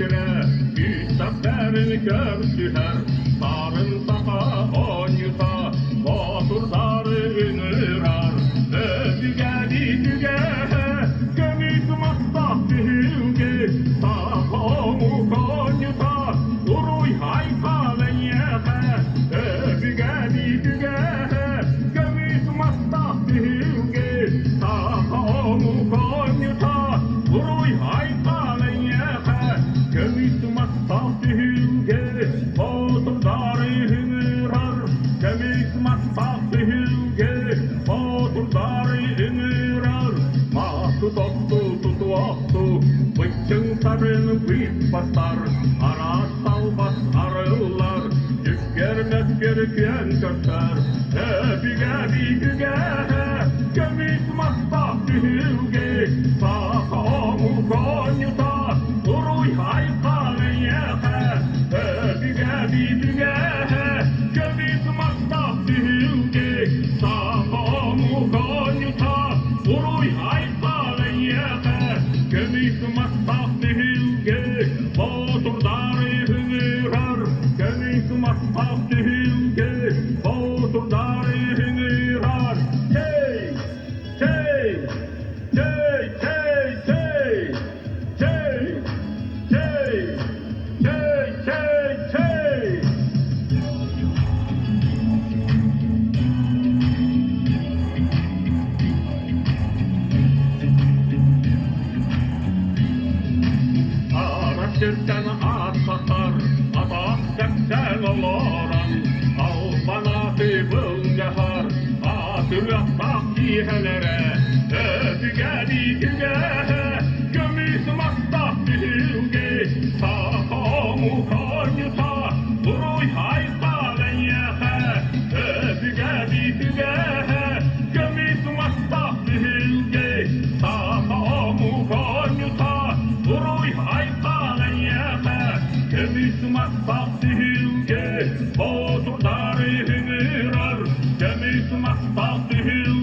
kire, üstadların körsüher, sarımsaka on yuta, oturdarı ünürar, ödügeli düge, gömüz mastah dühüge, sakomu kon yuta, uruy hayta venyehe, ödügeli düge, gömüz mastah dühüge, sakomu kon yuta, uruy hayta venyehe, gömüz mastah dühüge, oturdarı ünürar, gömüz mastah dühüge, oturdarı ünürar, mahtu tostu tutu oktu, bıçın sarını büyük basar, ara salbas arılar, yükker mesker kyen köşer, öbüge büyüge, gömüz mastah dühüge, sakomu konyuta, uruy hayka venyehe, öbüge büyüge, gömüz mastah dühüge, sakomu konyuta, uruy hayka venyehe, gömüz mastah dühüge, oturdarı hünürar, gömüz mastah dühüge, oturdarı hünürar, hey, hey, hey, hey, hey, hey, hey, hey, hey, hey. Araştırdan at satar, atak seksen oloran, al bana tıbıl cahar, atır yapsak kihelere, ödüge düge, gömüz mastah dühüge, sakomu konyuta, uruy hayta venyehe, ödüge düge, gömüz mastah dühüge, sakomu konyuta, uruy hayta venyehe, gömüz mastah dühüge, oturdarı hünürar, gömüz mastah dühüge,